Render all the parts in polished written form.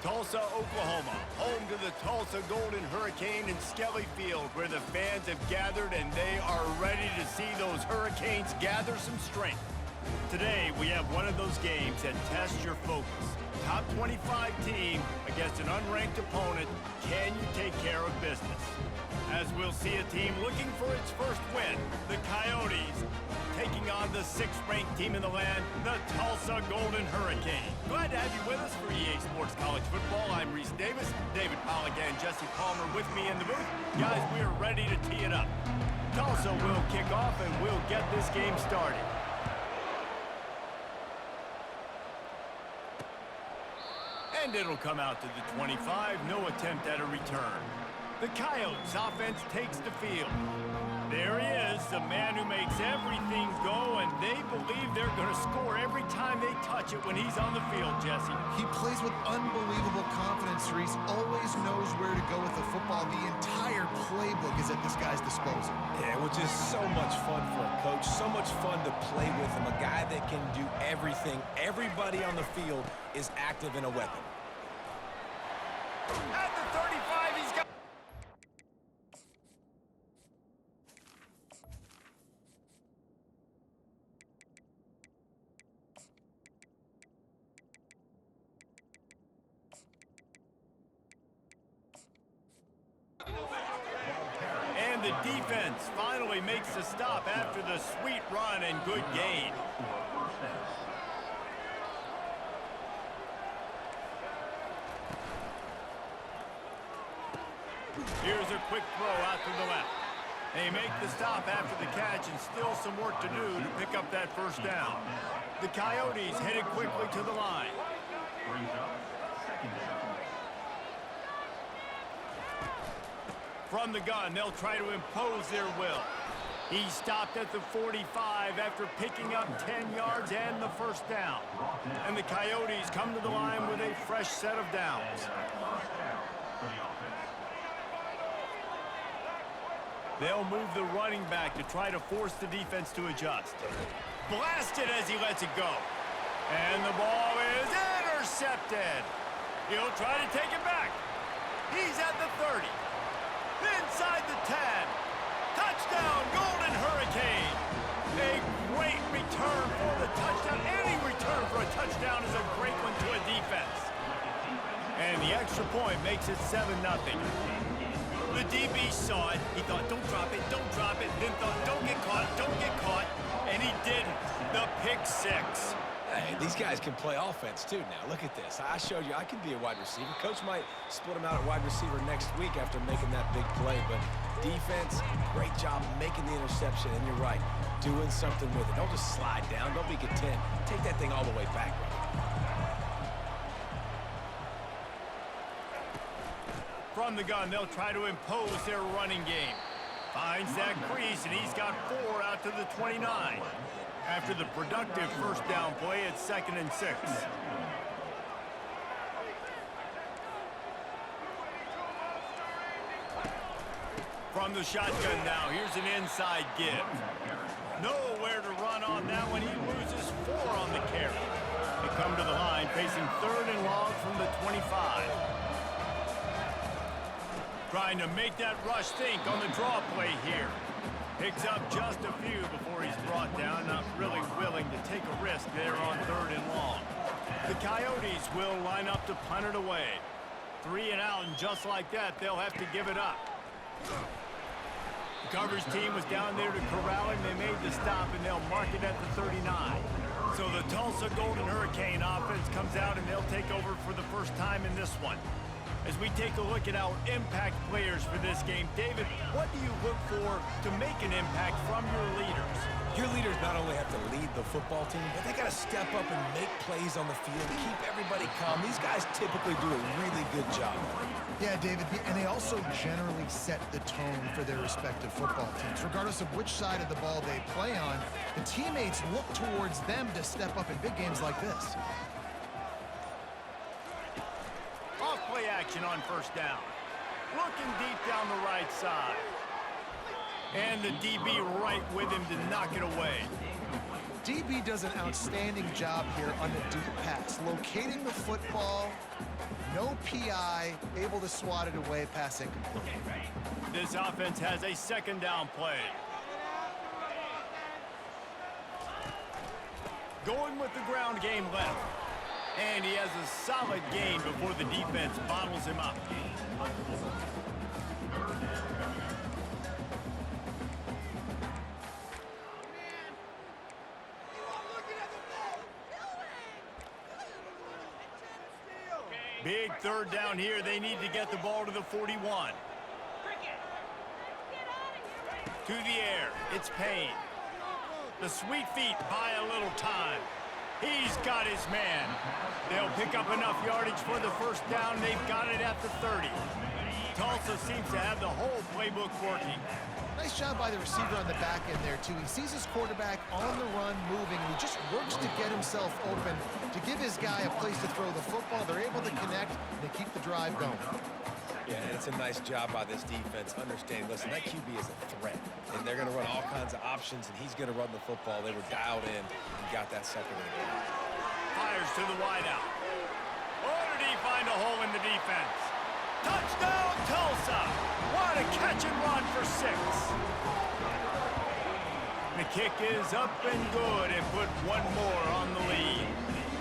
Tulsa, Oklahoma, home to the Tulsa Golden Hurricane in Skelly Field, where the fans have gathered and they are ready to see those Hurricanes gather some strength. Today, we have one of those games that tests your focus. Top 25 team against an unranked opponent. Can you take care of business? As we'll see a team looking for its first win, the Coyotes, taking on the 6th-ranked team in the land, the Tulsa Golden Hurricane. Glad to have you with us for EA Sports College Football. I'm Reese Davis, David Pollack and Jesse Palmer with me in the booth. Guys, we are ready to tee it up. Tulsa will kick off and we'll get this game started. And it'll come out to the 25, no attempt at a return. The Coyotes offense takes the field. There he is, the man who makes everything go, and they believe they're going to score every time they touch it when he's on the field, Jesse. He plays with unbelievable confidence, Reese. Always knows where to go with the football. The entire playbook is at this guy's disposal. Yeah, which is so much fun for a coach, so much fun to play with him, a guy that can do everything. Everybody on the field is active in a weapon. At the 35, he's got... And the defense finally makes the stop after the sweet run and good gain. Here's a quick throw out to the left. They make the stop after the catch and still some work to do to pick up that first down. The Coyotes headed quickly to the line. From the gun, they'll try to impose their will. He stopped at the 45 after picking up 10 yards and the first down. And the Coyotes come to the line with a fresh set of downs. They'll move the running back to try to force the defense to adjust. Blasted as he lets it go. And the ball is intercepted. He'll try to take it back. He's at the 30. Inside the 10. Touchdown, Golden Hurricane. A great return for the touchdown. Any return for a touchdown is a great one to a defense. And the extra point makes it 7-0. The DB saw it. He thought, don't drop it, then thought, don't get caught, and he didn't. The pick six. Hey, these guys can play offense too now. Look at this. I showed you I can be a wide receiver. Coach might split him out at wide receiver next week after making that big play, but defense, great job making the interception, and you're right, doing something with it. Don't just slide down. Don't be content. Take that thing all the way back. From the gun, they'll try to impose their running game. Finds that crease, and he's got 4 out to the 29. After the productive first down play, it's 2nd and 6. From the shotgun now, here's an inside give. Nowhere to run on that one. He loses 4 on the carry. They come to the line, facing 3rd and long from the 25. Trying to make that rush think on the draw play here. Picks up just a few before he's brought down. Not really willing to take a risk there on 3rd and long. The Coyotes will line up to punt it away. 3 and out, and just like that, they'll have to give it up. The coverage team was down there to corral him. They made the stop, and they'll mark it at the 39. So the Tulsa Golden Hurricane offense comes out, and they'll take over for the first time in this one. As we take a look at our impact players for this game, David, what do you look for to make an impact from your leaders? Your leaders not only have to lead the football team, but they got to step up and make plays on the field, keep everybody calm. These guys typically do a really good job. Yeah, David, and they also generally set the tone for their respective football teams. Regardless of which side of the ball they play on, the teammates look towards them to step up in big games like this. Play action on first down. Looking deep down the right side. And the DB right with him to knock it away. DB does an outstanding job here on the deep pass, locating the football, no PI, able to swat it away, pass incomplete. This offense has a second down play. Going with the ground game left. And he has a solid gain before the defense bottles him up. Big third down here. They need to get the ball to the 41. To the air. It's Payne. The sweet feet buy a little time. He's got his man. They'll pick up enough yardage for the first down. They've got it at the 30. Tulsa seems to have the whole playbook working. Nice job by the receiver on the back end there, too. He sees his quarterback on the run moving, and he just works to get himself open to give his guy a place to throw the football. They're able to connect, and they keep the drive going. Yeah, and it's a nice job by this defense understanding, listen, that QB is a threat, and they're going to run all kinds of options, and he's going to run the football. They were dialed in and got that second and goal. Fires to the wideout. Oh, did he find a hole in the defense? Touchdown, Tulsa! What a catch and run for 6. The kick is up and good and put one more on the lead.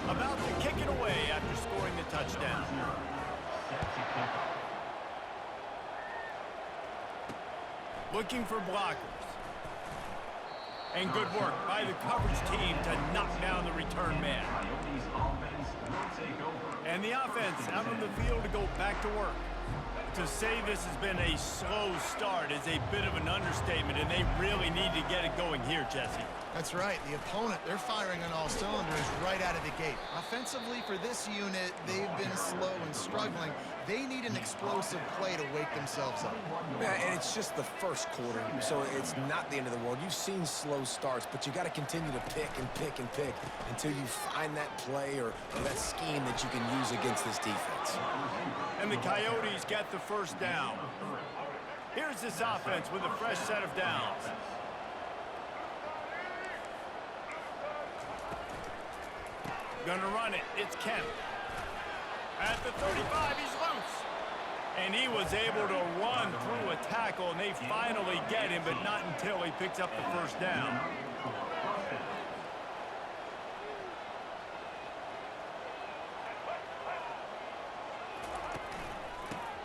About to kick it away after scoring the touchdown. Looking for blockers. And good work by the coverage team to knock down the return man. And the offense out on the field to go back to work. To say this has been a slow start is a bit of an understatement, and they really need to get it going here, Jesse. That's right. The opponent, they're firing on all cylinders right out of the gate. Offensively, for this unit, they've been slow and struggling. They need an explosive play to wake themselves up. Yeah, and it's just the first quarter, so it's not the end of the world. You've seen slow starts, but you got to continue to pick and pick and pick until you find that play or that scheme that you can use against this defense. And the Coyotes get the first down. Here's this offense with a fresh set of downs. Gonna run it. It's Kemp. At the 35, he's loose. And he was able to run through a tackle, and they finally get him, but not until he picks up the first down.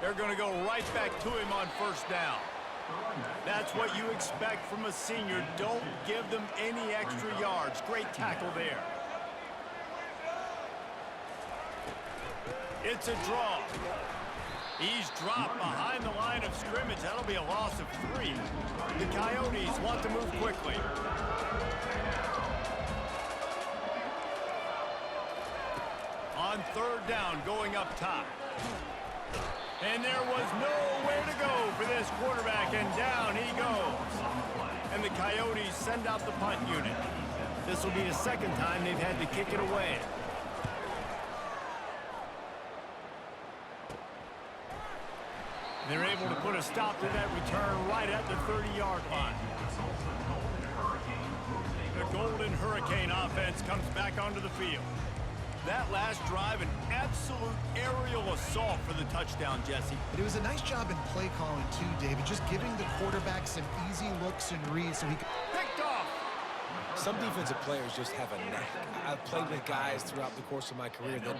They're going to go right back to him on first down. That's what you expect from a senior. Don't give them any extra yards. Great tackle there. It's a draw. He's dropped behind the line of scrimmage. That'll be a loss of 3. The Coyotes want to move quickly. On third down, going up top. And there was nowhere to go for this quarterback, and down he goes. And the Coyotes send out the punt unit. This will be the second time they've had to kick it away. They're able to put a stop to that return right at the 30-yard line. The Golden Hurricane offense comes back onto the field. That last drive, an absolute aerial assault for the touchdown, Jesse. But it was a nice job in play calling, too, David, just giving the quarterback some easy looks and reads so he could... Picked off! Some defensive players just have a knack. I've played with guys throughout the course of my career that...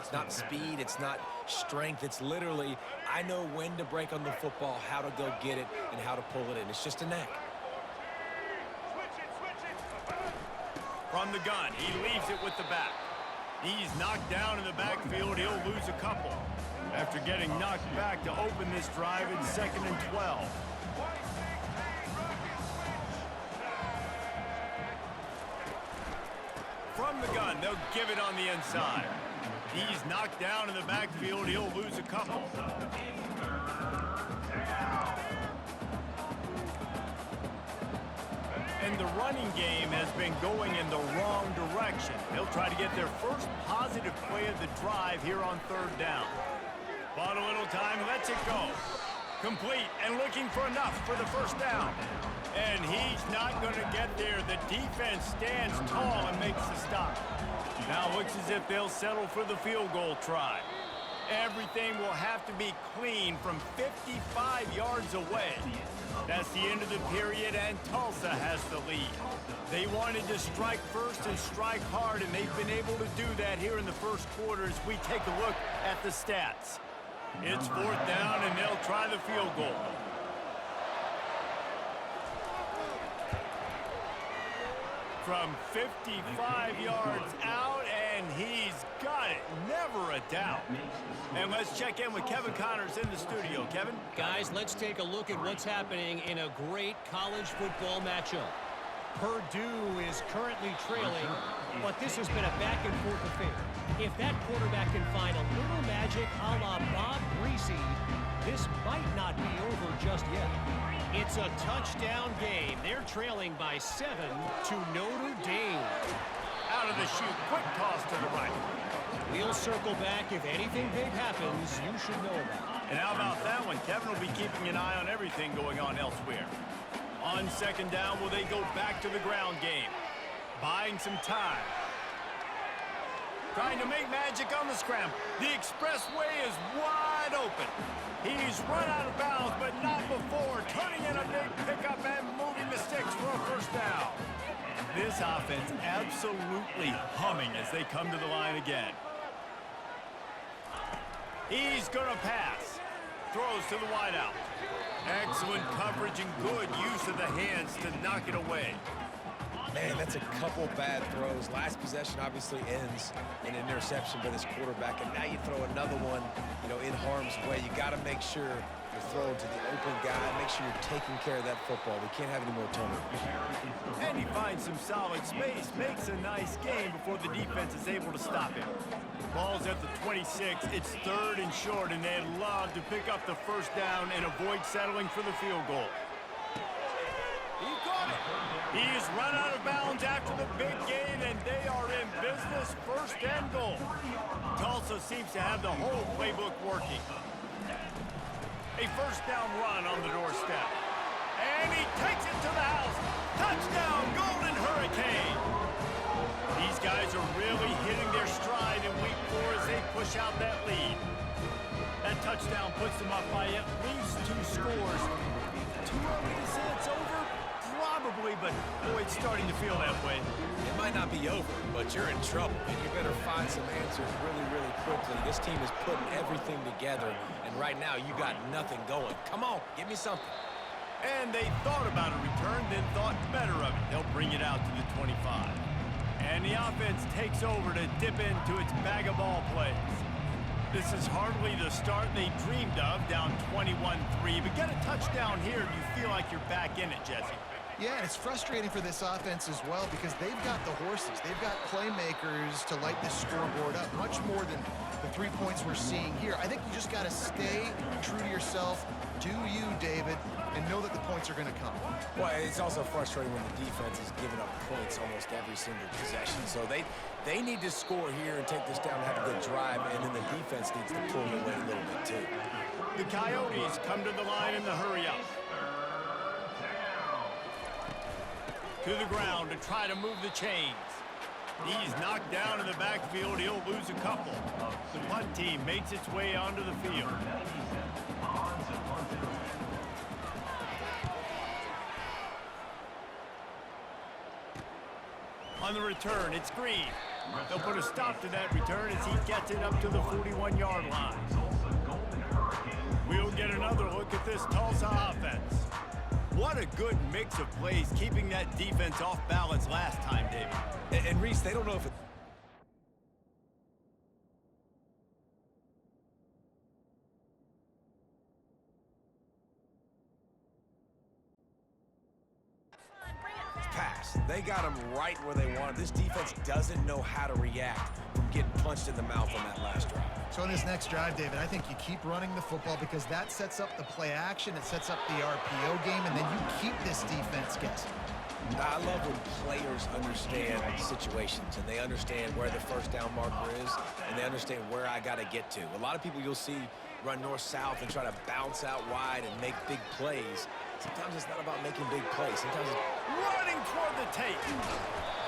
It's not speed, it's not strength, it's literally, I know when to break on the football, how to go get it, and how to pull it in. It's just a knack. From the gun, he leaves it with the back. He's knocked down in the backfield, he'll lose a couple. After getting knocked back to open this drive, it's 2nd and 12. From the gun, they'll give it on the inside. He's knocked down in the backfield. He'll lose a couple. And and the running game has been going in the wrong direction. They'll try to get their first positive play of the drive here on third down. Bought a little time, lets it go. Complete and looking for enough for the first down. And he's not going to get there. The defense stands tall and makes the stop. Now looks as if they'll settle for the field goal try. Everything will have to be clean from 55 yards away. That's the end of the period, and Tulsa has the lead. They wanted to strike first and strike hard, and they've been able to do that here in the first quarter as we take a look at the stats. It's fourth down, and they'll try the field goal. From 55 yards out, and he's got it. Never a doubt. And let's check in with Kevin Connors in the studio. Kevin? Guys, let's take a look at what's happening in a great college football matchup. Purdue is currently trailing, but this has been a back-and-forth affair. If that quarterback can find a little magic a la Bob Greasy, this might not be over just yet. It's a touchdown game. They're trailing by 7 to Notre Dame. Out of the chute, quick toss to the right. We'll circle back. If anything big happens, you should know about it. And how about that one? Kevin will be keeping an eye on everything going on elsewhere. On second down, will they go back to the ground game? Buying some time. Trying to make magic on the scramble. The expressway is wide open. He's run out of bounds, but not before. Turning in a big pickup and moving the sticks for a first down. This offense absolutely humming as they come to the line again. He's going to pass. Throws to the wideout. Excellent coverage and good use of the hands to knock it away. Man, that's a couple bad throws. Last possession obviously ends in an interception by this quarterback, and now you throw another one, in harm's way. You got to make sure you're throwing to the open guy. Make sure you're taking care of that football. We can't have any more turnovers. And he finds some solid space, makes a nice game before the defense is able to stop him. Ball's at the 26. It's third and short, and they'd love to pick up the first down and avoid settling for the field goal. He got it. He's run out of bounds after the big gain, and they are in business, first and goal. Tulsa seems to have the whole playbook working. A first down run on the doorstep. And he takes it to the house. Touchdown, Golden Hurricane. These guys are really hitting their stride in week 4 as they push out that lead. That touchdown puts them up by at least 2 scores. Too early to say it's over? Probably, but boy, it's starting to feel that way. It might not be over, but you're in trouble, and you better find some answers really, really quickly. This team is putting everything together, and right now you got nothing going. Come on, give me something. And they thought about a return, then thought better of it. They'll bring it out to the 25. And the offense takes over to dip into its bag of ball plays. This is hardly the start they dreamed of, down 21-3. But get a touchdown here, and you feel like you're back in it, Jesse. Yeah, and it's frustrating for this offense as well because they've got the horses. They've got playmakers to light this scoreboard up, much more than the 3 points we're seeing here. I think you just got to stay true to yourself, do you, David, and know that the points are going to come. Well, it's also frustrating when the defense is giving up points almost every single possession. So they need to score here and take this down and have a good drive, and then the defense needs to pull away a little bit too. The Coyotes come to the line in the hurry-up. To the ground to try to move the chains. He's knocked down in the backfield. He'll lose a couple. The punt team makes its way onto the field. On the return, it's Green. They'll put a stop to that return as he gets it up to the 41-yard line. We'll get another look at this Tulsa offense. What a good mix of plays, keeping that defense off balance last time, David. And Reese, they don't know if it... Pass. They got him right where they wanted. This defense doesn't know how to react from getting punched in the mouth on that last drive. So in this next drive, David, I think you keep running the football because that sets up the play action, it sets up the RPO game, and then you keep this defense guessing. I love when players understand situations and they understand where the first down marker is and they understand where I got to get to. A lot of people you'll see run north-south and try to bounce out wide and make big plays. Sometimes it's not about making big plays. Sometimes it's running toward the tape.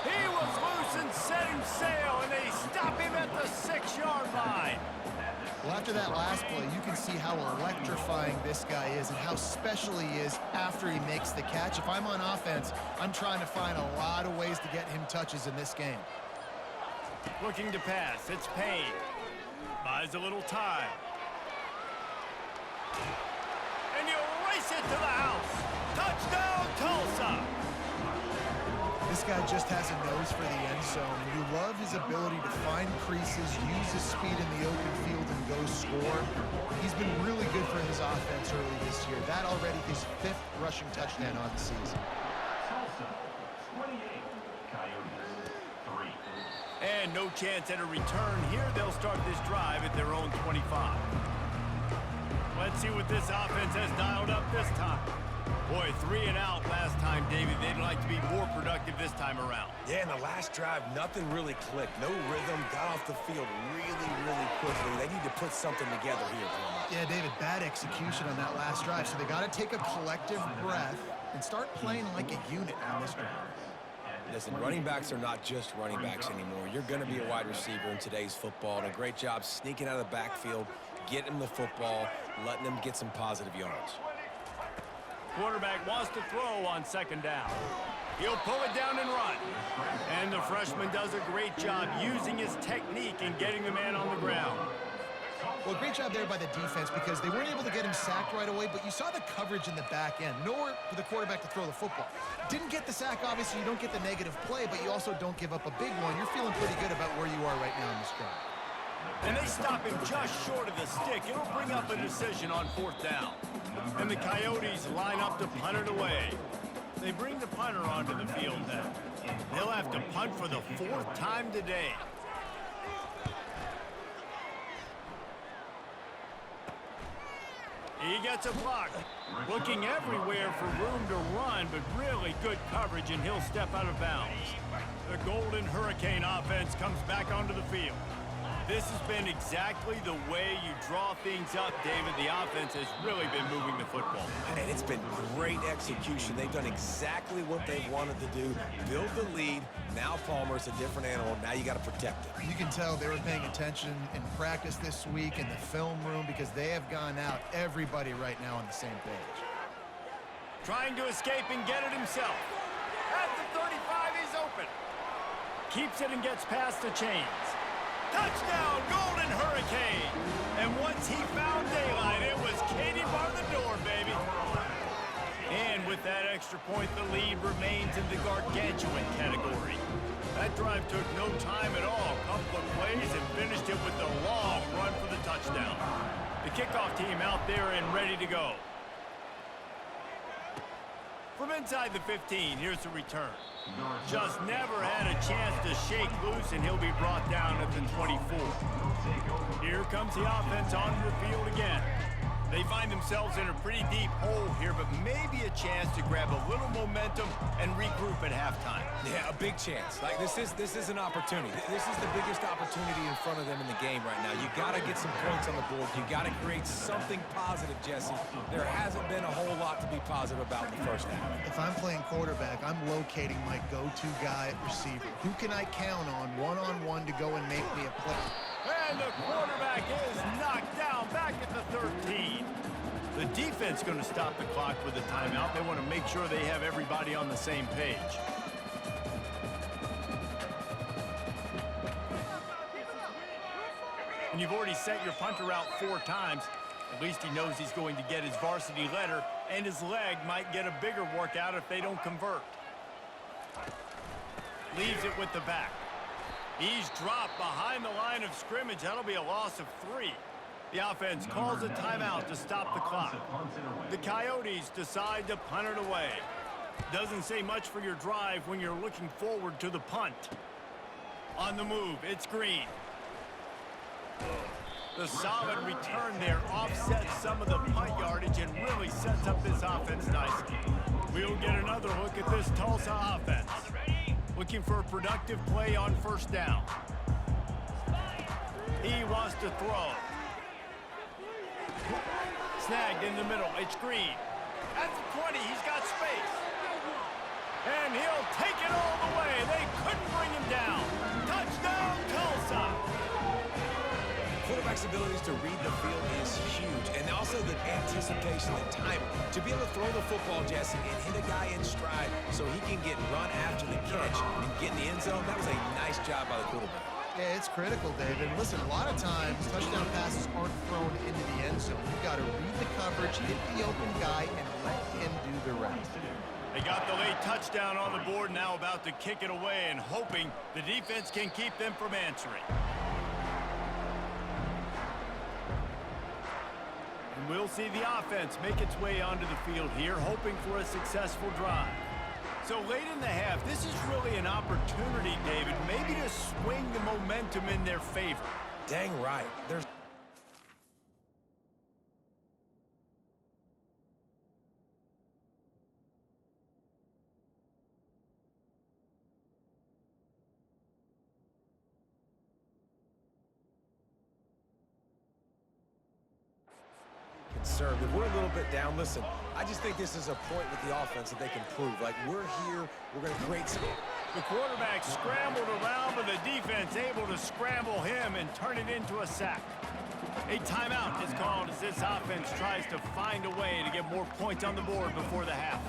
He was loose and setting sail, and they stop him at the 6-yard line. Well, after that last play, you can see how electrifying this guy is and how special he is after he makes the catch. If I'm on offense, I'm trying to find a lot of ways to get him touches in this game. Looking to pass. It's Payne. Buys a little time. And you race it to the house. Touchdown, Tulsa! This guy just has a nose for the end zone, and you love his ability to find creases, use his speed in the open field, and go score. He's been really good for his offense early this year. That already his 5th rushing touchdown on the season. And no chance at a return here. They'll start this drive at their own 25. Let's see what this offense has dialed up this time. Boy, 3 and out last time, David. They'd like to be more productive this time around. Yeah, in the last drive, nothing really clicked. No rhythm, got off the field really quickly. They need to put something together here, Palmer. Yeah, David, bad execution on that last drive, so they got to take a collective breath and start playing like a unit on this drive. Listen, running backs are not just running backs anymore. You're going to be a wide receiver in today's football, and a great job sneaking out of the backfield, getting them the football, letting them get some positive yards. Quarterback wants to throw on 2nd down. He'll pull it down and run. And the freshman does a great job using his technique and getting the man on the ground. Well, great job there by the defense because they weren't able to get him sacked right away, but you saw the coverage in the back end. Nowhere for the quarterback to throw the football. Didn't get the sack, obviously. You don't get the negative play, but you also don't give up a big one. You're feeling pretty good about where you are right now in this drive. And they stop him just short of the stick. It'll bring up a decision on 4th down. And the Coyotes line up to punt it away. They bring the punter onto the field then. They'll have to punt for the 4th time today. He gets a block. Looking everywhere for room to run, but really good coverage, and he'll step out of bounds. The Golden Hurricane offense comes back onto the field. This has been exactly the way you draw things up, David. The offense has really been moving the football. And it's been great execution. They've done exactly what they wanted to do. Build the lead. Now Palmer's a different animal. Now you got to protect it. You can tell they were paying attention in practice this week in the film room because they have gone out, everybody right now on the same page. Trying to escape and get it himself. At the 35, he's open. Keeps it and gets past the chains. Touchdown, Golden Hurricane! And once he found daylight, it was Katie bar the door, baby. And with that extra point, the lead remains in the gargantuan category. That drive took no time at all. Couple of plays and finished it with a long run for the touchdown. The kickoff team out there and ready to go. From inside the 15, here's the return. Just never had a chance to shake loose, and he'll be brought down at the 24. Here comes the offense onto the field again. They find themselves in a pretty deep hole here, but maybe a chance to grab a little momentum and regroup at halftime. Yeah, a big chance. Like this is an opportunity. This is the biggest opportunity in front of them in the game right now. You got to get some points on the board. You got to create something positive, Jesse. There hasn't been a whole lot to be positive about in the first half. If I'm playing quarterback, I'm locating my go-to guy at receiver. Who can I count on one-on-one to go and make me a play? And the quarterback is knocked down back at the 13. The defense going to stop the clock with a timeout. They want to make sure they have everybody on the same page. And you've already set your punter out 4 times. At least he knows he's going to get his varsity letter, and his leg might get a bigger workout if they don't convert. Leaves it with the back. He's dropped behind the line of scrimmage. That'll be a loss of 3. The offense calls a timeout to stop the clock. The Coyotes decide to punt it away. Doesn't say much for your drive when you're looking forward to the punt. On the move, it's Green. The solid return there offsets some of the punt yardage and really sets up this offense nicely. We'll get another look at this Tulsa offense. Looking for a productive play on first down. He wants to throw. Snagged in the middle. It's Green. At the 20, he's got space. And he'll take it all the way. They couldn't bring him down. Touchdown, Tulsa! Quarterback's abilities to read the field is huge, and also the anticipation and timing. To be able to throw the football, Jesse, and hit a guy in stride so he can get run after the catch and get in the end zone, that was a nice job by the quarterback. Yeah, it's critical, David. Listen, a lot of times, touchdown passes aren't thrown into the end zone. You've got to read the coverage, hit the open guy, and let him do the rest. They got the late touchdown on the board, now about to kick it away and hoping the defense can keep them from answering. And we'll see the offense make its way onto the field here, hoping for a successful drive. So late in the half, this is really an opportunity, David, maybe to swing the momentum in their favor. Dang right. There's conservative. We're a little bit down. Listen, I just think this is a point with the offense that they can prove. Like, we're here, we're going to create some. The quarterback scrambled around, but the defense able to scramble him and turn it into a sack. A timeout is called as this offense tries to find a way to get more points on the board before the half.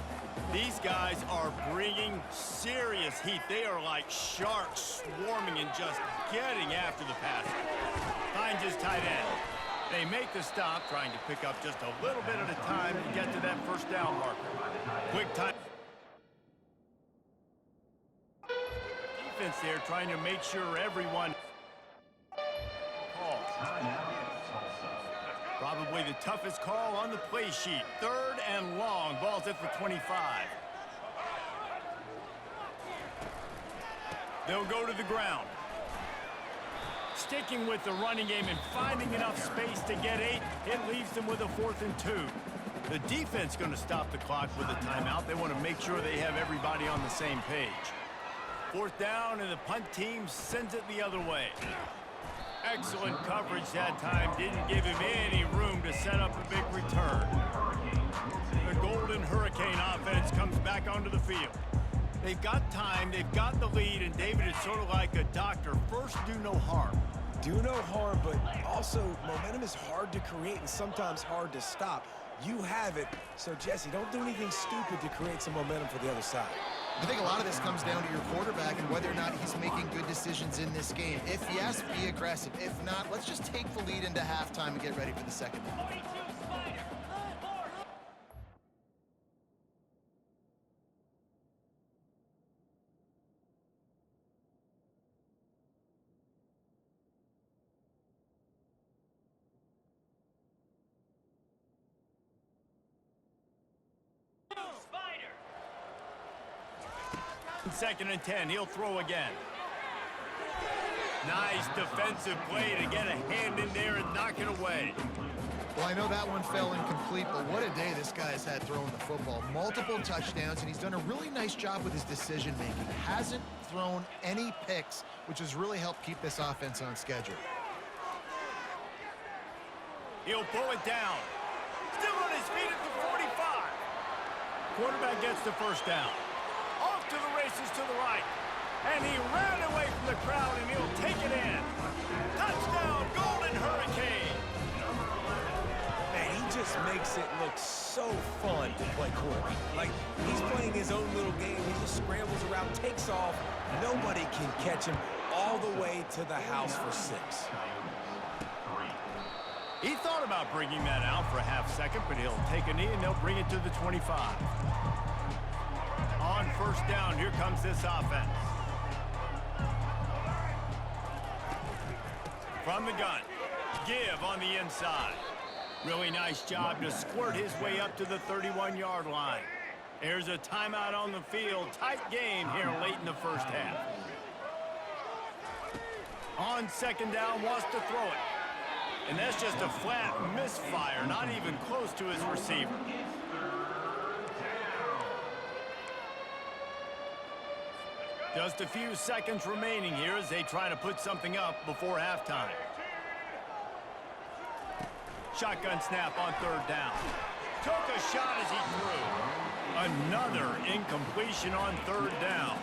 These guys are bringing serious heat. They are like sharks swarming and just getting after the passer. Finds his tight end. They make the stop, trying to pick up just a little bit at a time to get to that first down marker. Quick time. Defense there trying to make sure everyone calls. Probably the toughest call on the play sheet. 3rd and long. Ball's at the 25. They'll go to the ground. Sticking with the running game and finding enough space to get 8, it leaves them with a 4th and 2. The defense going to stop the clock with a timeout. They want to make sure they have everybody on the same page. 4th down, and the punt team sends it the other way. Excellent coverage that time. Didn't give him any room to set up a big return. The Golden Hurricane offense comes back onto the field. They've got time, they've got the lead, and David is sort of like a doctor. First, do no harm. Do no harm, but also momentum is hard to create and sometimes hard to stop. You have it, so Jesse, don't do anything stupid to create some momentum for the other side. I think a lot of this comes down to your quarterback and whether or not he's making good decisions in this game. If yes, be aggressive. If not, let's just take the lead into halftime and get ready for the second half. Second and 10, he'll throw again. Nice defensive play to get a hand in there and knock it away. Well, I know that one fell incomplete, but what a day this guy has had throwing the football. Multiple touchdowns, and he's done a really nice job with his decision-making. Hasn't thrown any picks, which has really helped keep this offense on schedule. He'll pull it down. Still on his feet at the 45. Quarterback gets the first down. Off to the races to the right. And he ran away from the crowd, and he'll take it in. Touchdown, Golden Hurricane. Man, he just makes it look so fun to play quarterback. Like, he's playing his own little game. He just scrambles around, takes off. Nobody can catch him all the way to the house for 6. He thought about bringing that out for a half second, but he'll take a knee, and they'll bring it to the 25. On first down, here comes this offense. From the gun, give on the inside. Really nice job to squirt his way up to the 31-yard line. There's a timeout on the field. Tight game here late in the first half. On second down, wants to throw it. And that's just a flat misfire, not even close to his receiver. Just a few seconds remaining here as they try to put something up before halftime. Shotgun snap on third down. Took a shot as he threw. Another incompletion on third down.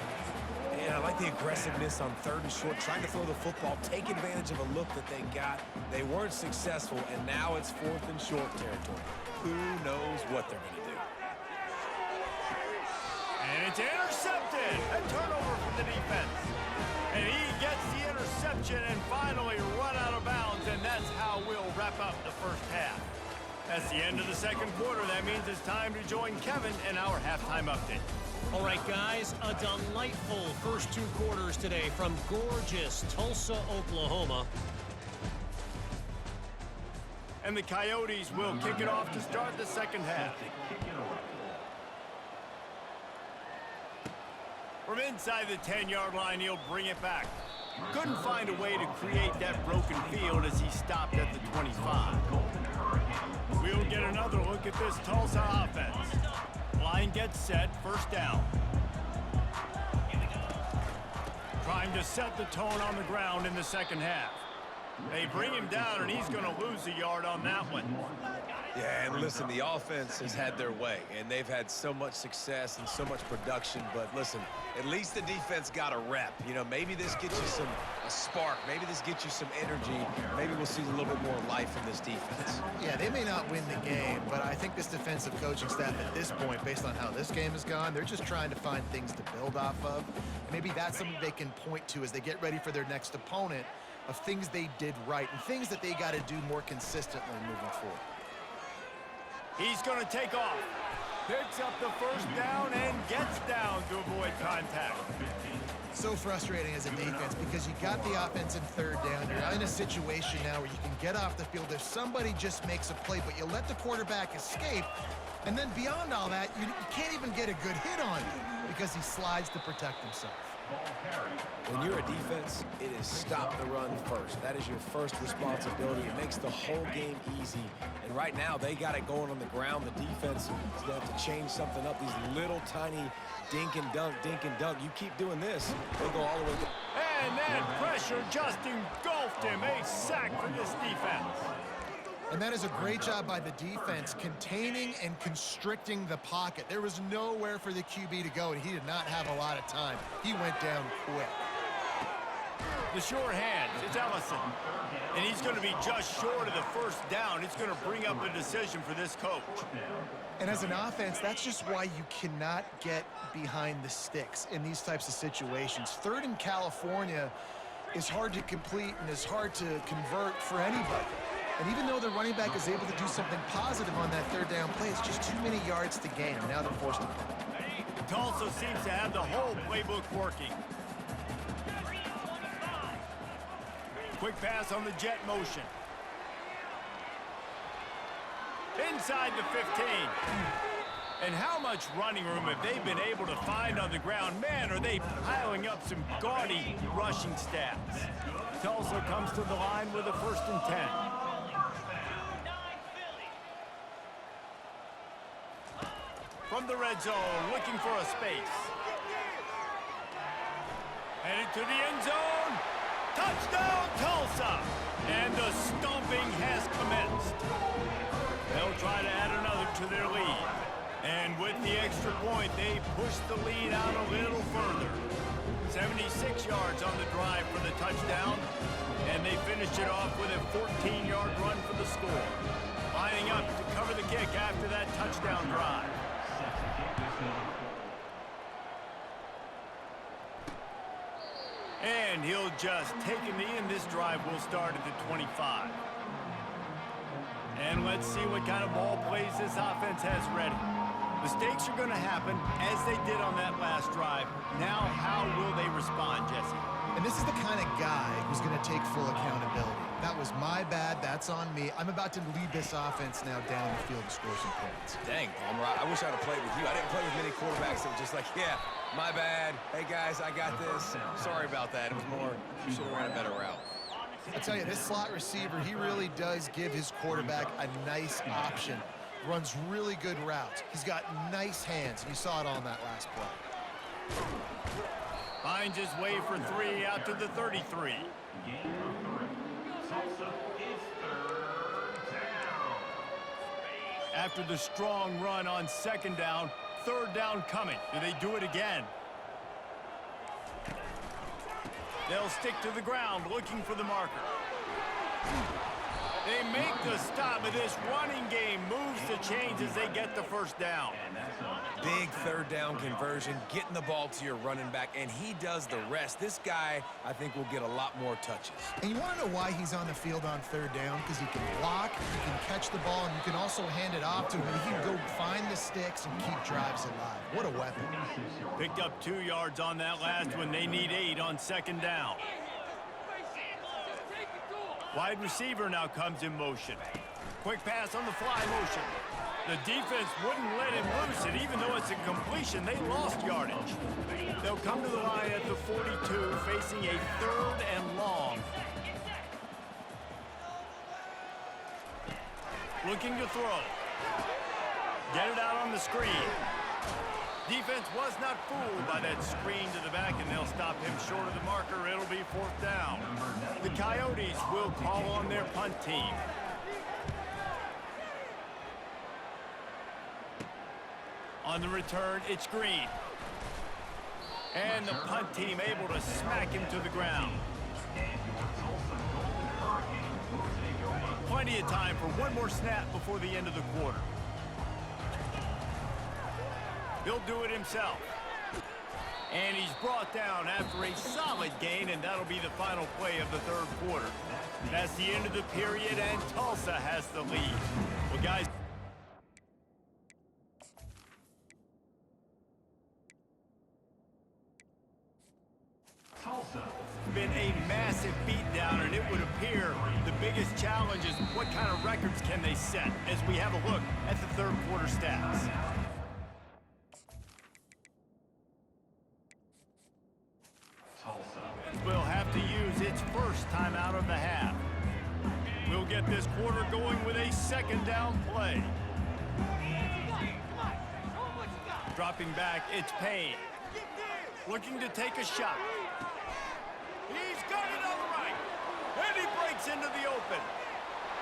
Yeah, I like the aggressiveness on third and short, trying to throw the football, take advantage of a look that they got. They weren't successful, and now it's fourth and short territory. Who knows what they're going to do? And it's intercepted. A turnover for the defense. And he gets the interception and finally run out of bounds, and that's how we'll wrap up the first half. That's the end of the second quarter. That means it's time to join Kevin in our halftime update. All right, guys, a delightful first two quarters today from gorgeous Tulsa, Oklahoma. And the Coyotes will kick it off to start the second half. From inside the 10-yard line, he'll bring it back. Couldn't find a way to create that broken field as he stopped at the 25. We'll get another look at this Tulsa offense. Line gets set, first down. Trying to set the tone on the ground in the second half. They bring him down, and he's going to lose a yard on that one. Yeah, and listen, the offense has had their way, and they've had so much success and so much production. But listen, at least the defense got a rep. You know, maybe this gets you a spark. Maybe this gets you some energy. Maybe we'll see a little bit more life in this defense. Yeah, they may not win the game, but I think this defensive coaching staff at this point, based on how this game has gone, they're just trying to find things to build off of. Maybe that's something they can point to as they get ready for their next opponent, of things they did right and things that they got to do more consistently moving forward. He's going to take off. Picks up the first down and gets down to avoid contact. So frustrating as a defense because you got the offense in third down. You're in a situation now where you can get off the field if somebody just makes a play, but you let the quarterback escape. And then beyond all that, you can't even get a good hit on him because he slides to protect himself. When you're a defense, it is stop the run first. That is your first responsibility. It makes the whole game easy. And right now, they got it going on the ground. The defense is going to have to change something up. These little tiny dink and dunk, dink and dunk. You keep doing this, they'll go all the way. And that pressure just engulfed him. A sack for this defense. And that is a great job by the defense, containing and constricting the pocket. There was nowhere for the QB to go, and he did not have a lot of time. He went down quick. The sure hand, it's Ellison. And he's going to be just short of the first down. It's going to bring up a decision for this coach. And as an offense, that's just why you cannot get behind the sticks in these types of situations. Third in California is hard to complete and is hard to convert for anybody. And even though the running back is able to do something positive on that third down play, it's just too many yards to gain. Now they're forced to punt. Tulsa seems to have the whole playbook working. Quick pass on the jet motion. Inside the 15. And how much running room have they been able to find on the ground? Man, are they piling up some gaudy rushing stats. Tulsa comes to the line with a 1st and 10. From the red zone, looking for a space. Headed to the end zone. Touchdown, Tulsa! And the stomping has commenced. They'll try to add another to their lead. And with the extra point, they push the lead out a little further. 76 yards on the drive for the touchdown. And they finish it off with a 14-yard run for the score. Lining up to cover the kick after that touchdown drive. And he'll just take a knee, and this drive will start at the 25. And let's see what kind of ball plays this offense has ready. Mistakes are going to happen, as they did on that last drive. Now, how will they respond, Jesse? And this is the kind of guy who's going to take full accountability. That was my bad. That's on me. I'm about to lead this offense now down the field to score some points. Dang, Palmer, I wish I'd have played with you. I didn't play with many quarterbacks that were just like, yeah, my bad. Hey, guys, I got this. Sorry about that. It was more, you should have ran a better route. I tell you, this slot receiver, he really does give his quarterback a nice option. Runs really good routes. He's got nice hands. You saw it on that last play. Finds his way for 3 out to the 33. After the strong run on 2nd down, 3rd down coming. Do they do it again? They'll stick to the ground looking for the marker. They make the stop, but this running game moves the chains as they get the 1st down. Big 3rd down conversion, getting the ball to your running back, and he does the rest. This guy, I think, will get a lot more touches. And you want to know why he's on the field on 3rd down? Because he can block, he can catch the ball, and you can also hand it off to him. He can go find the sticks and keep drives alive. What a weapon. Picked up 2 yards on that last one. They need 8 on 2nd down. Wide receiver now comes in motion. Quick pass on the fly motion. The defense wouldn't let him loose it, even though it's a completion. They lost yardage. They'll come to the line at the 42, facing a 3rd and long. Looking to throw. Get it out on the screen. Defense was not fooled by that screen to the back, and they'll stop him short of the marker. It'll be 4th down. The Coyotes will call on their punt team. On the return, it's Green. And the punt team able to smack him to the ground. Plenty of time for one more snap before the end of the quarter. He'll do it himself. And he's brought down after a solid gain, and that'll be the final play of the 3rd quarter. That's the end of the period, and Tulsa has the lead. Well, guys, been a massive beatdown, and it would appear the biggest challenge is what kind of records can they set as we have a look at the 3rd quarter stats. Will have to use its 1st time out of the half. We'll get this quarter going with a 2nd down play. Dropping back, it's Payne. Looking to take a shot. He's got it on the right. And he breaks into the open.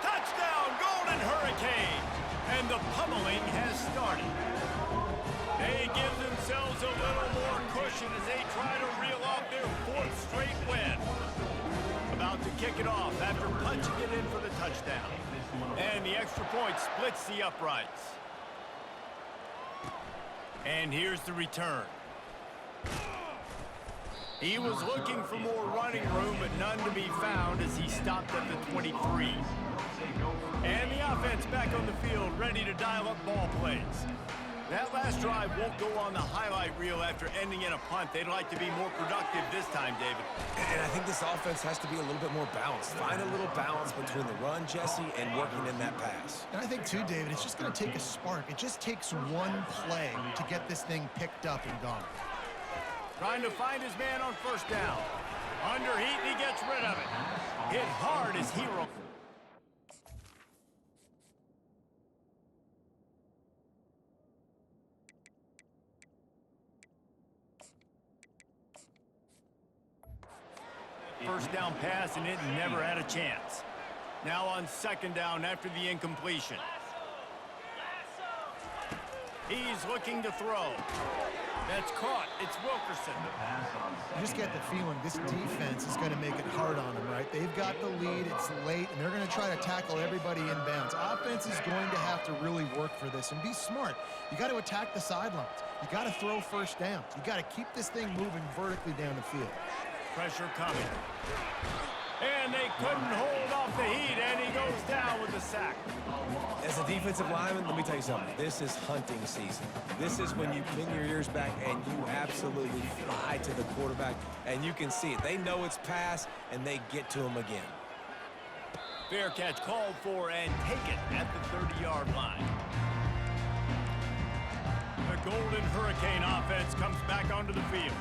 Touchdown, Golden Hurricane. And the pummeling has started. They give themselves a little more cushion as they try to reel off their 4th straight win. About to kick it off after punching it in for the touchdown. And the extra point splits the uprights. And here's the return. He was looking for more running room, but none to be found as he stopped at the 23. And the offense back on the field, ready to dial up ball plays. That last drive won't go on the highlight reel after ending in a punt. They'd like to be more productive this time, David. And I think this offense has to be a little bit more balanced. Find a little balance between the run, Jesse, and working in that pass. And I think, too, David, it's just going to take a spark. It just takes one play to get this thing picked up and gone. Trying to find his man on 1st down. Under heat, and he gets rid of it. Hit hard as Hero. First down pass, and it never had a chance. Now on 2nd down after the incompletion. He's looking to throw. That's caught. It's Wilkerson. You just get the feeling this defense is going to make it hard on them, right? They've got the lead. It's late, and they're going to try to tackle everybody inbounds. Offense is going to have to really work for this and be smart. You got to attack the sidelines. You got to throw 1st downs. You got to keep this thing moving vertically down the field. Pressure coming. And they couldn't hold off the heat, and he goes down with the sack. As a defensive lineman, let me tell you something. This is hunting season. This is when you pin your ears back and you absolutely fly to the quarterback, and you can see it. They know it's pass, and they get to him again. Fair catch called for, and taken at the 30-yard line. The Golden Hurricane offense comes back onto the field.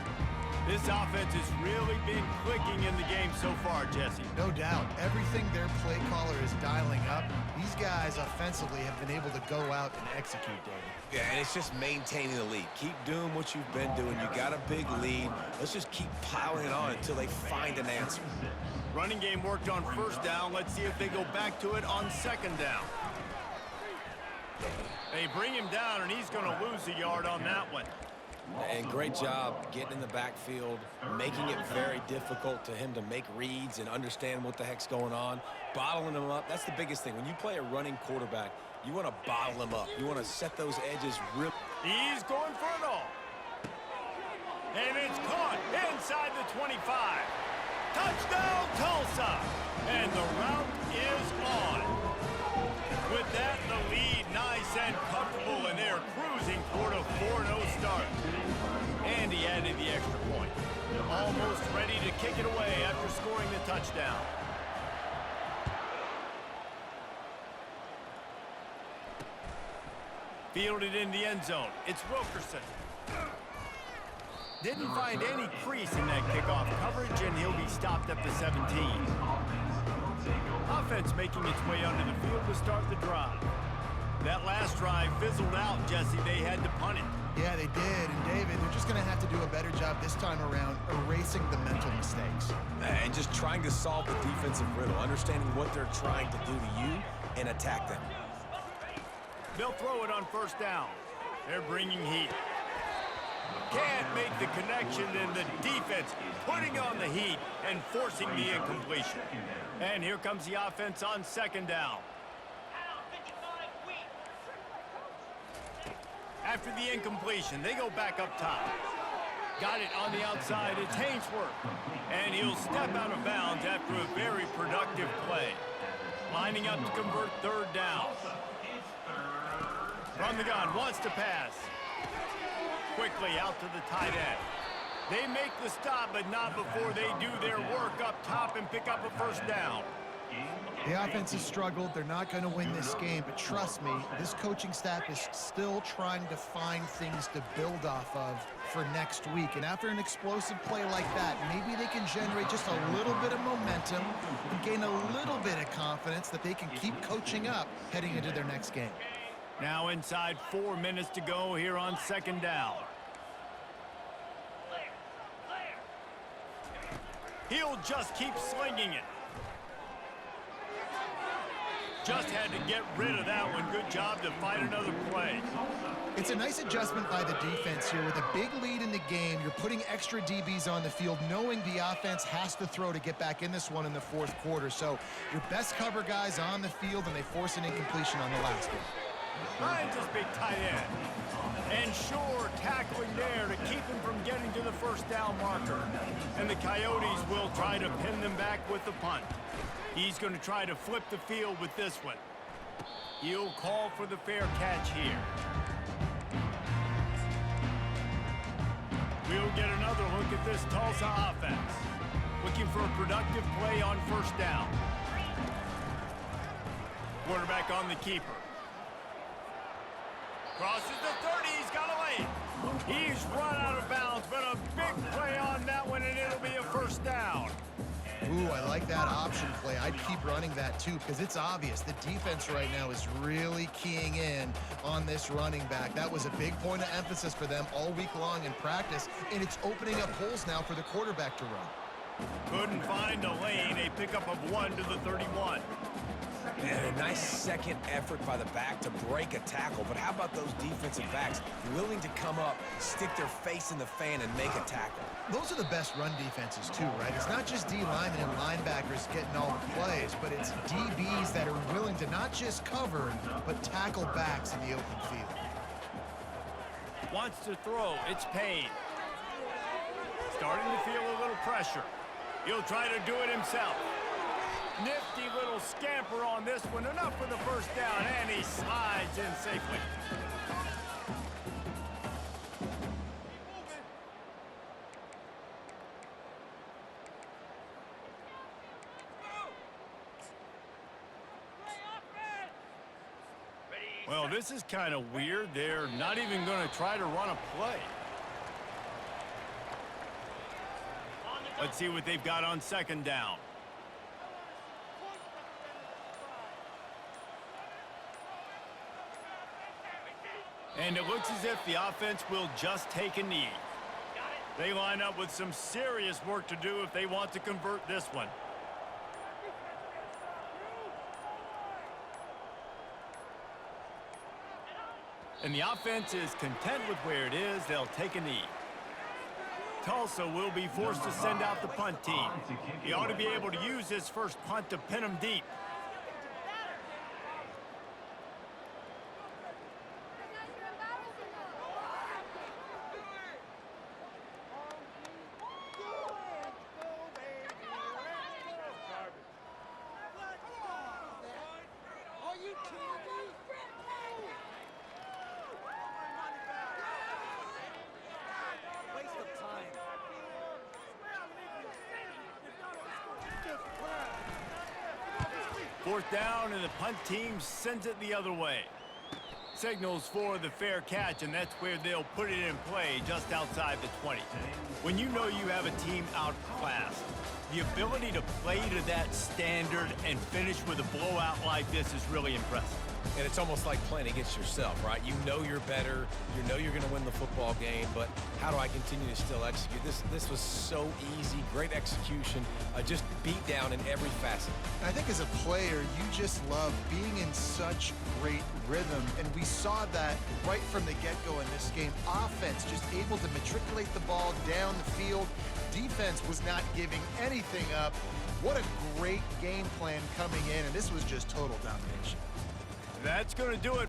This offense has really been clicking in the game so far, Jesse. No doubt. Everything their play caller is dialing up, these guys offensively have been able to go out and execute, David. Yeah, and it's just maintaining the lead. Keep doing what you've been doing. You got a big lead. Let's just keep piling it on until they find an answer. Running game worked on first down. Let's see if they go back to it on second down. They bring him down, and he's going to lose a yard on that one. And great job getting in the backfield, making it very difficult to him to make reads and understand what the heck's going on, bottling him up. That's the biggest thing. When you play a running quarterback, you want to bottle him up. You want to set those edges real. He's going for it all. And it's caught inside the 25. Touchdown, Tulsa! And the route is on. With that, the lead nice and comfortable, and they're cruising toward a 4-0 start. And he added the extra point. Almost ready to kick it away after scoring the touchdown. Fielded in the end zone. It's Wilkerson. Didn't find any crease in that kickoff coverage, and he'll be stopped at the 17. Offense making its way onto the field to start the drive. That last drive fizzled out, Jesse. They had to punt it. Yeah, they did. And, David, they're just going to have to do a better job this time around erasing the mental mistakes. And just trying to solve the defensive riddle, understanding what they're trying to do to you and attack them. They'll throw it on first down. They're bringing heat. Can't make the connection, and the defense putting on the heat and forcing the incompletion. And here comes the offense on second down. After the incompletion, they go back up top. Got it on the outside. It's Hainsworth. And he'll step out of bounds after a very productive play. Lining up to convert third down. From the gun, wants to pass. Quickly out to the tight end. They make the stop, but not before they do their work up top and pick up a first down. The offense has struggled. They're not going to win this game, but trust me, this coaching staff is still trying to find things to build off of for next week. And after an explosive play like that, maybe they can generate just a little bit of momentum and gain a little bit of confidence that they can keep coaching up heading into their next game. Now inside 4 minutes to go here on second down. He'll just keep slinging it. Just had to get rid of that one. Good job to find another play. It's a nice adjustment by the defense here. With a big lead in the game, you're putting extra DBs on the field, knowing the offense has to throw to get back in this one in the fourth quarter. So your best cover guys on the field, and they force an incompletion on the last one. Finds his big tight end. And sure, tackling there to keep him from getting to the first down marker. And the Coyotes will try to pin them back with the punt. He's going to try to flip the field with this one. He'll call for the fair catch here. We'll get another look at this Tulsa offense. Looking for a productive play on first down. Quarterback on the keeper. Crosses the 30, he's got a lane. He's run out of bounds, but a big play on that one, and it'll be a first down. Ooh, I like that option play. I'd keep running that too, because it's obvious the defense right now is really keying in on this running back. That was a big point of emphasis for them all week long in practice, and it's opening up holes now for the quarterback to run. Couldn't find a lane, a pickup of 1 to the 31. And a nice second effort by the back to break a tackle. But how about those defensive backs willing to come up, stick their face in the fan, and make a tackle? Those are the best run defenses too, right? It's not just D linemen and linebackers getting all the plays, but it's DBs that are willing to not just cover, but tackle backs in the open field. Wants to throw. It's Payne. Starting to feel a little pressure. He'll try to do it himself. Nifty little scamper on this one. Enough for the first down, and he slides in safely. Well, this is kind of weird. They're not even going to try to run a play. Let's see what they've got on second down. And it looks as if the offense will just take a knee. They line up with some serious work to do if they want to convert this one. And the offense is content with where it is. They'll take a knee. Tulsa will be forced to send out the punt team. He ought to be able to use his first punt to pin them deep. Fourth down, and the punt team sends it the other way. Signals for the fair catch, and that's where they'll put it in play, just outside the 20. When you know you have a team outclassed, the ability to play to that standard and finish with a blowout like this is really impressive. And it's almost like playing against yourself, right? You know you're better. You know you're going to win the football game, but how do I continue to still execute? This was so easy, great execution, just beat down in every facet. I think as a player, you just love being in such great rhythm, and we saw that right from the get-go in this game. Offense just able to matriculate the ball down the field. Defense was not giving anything up. What a great game plan coming in, and this was just total domination. That's going to do it.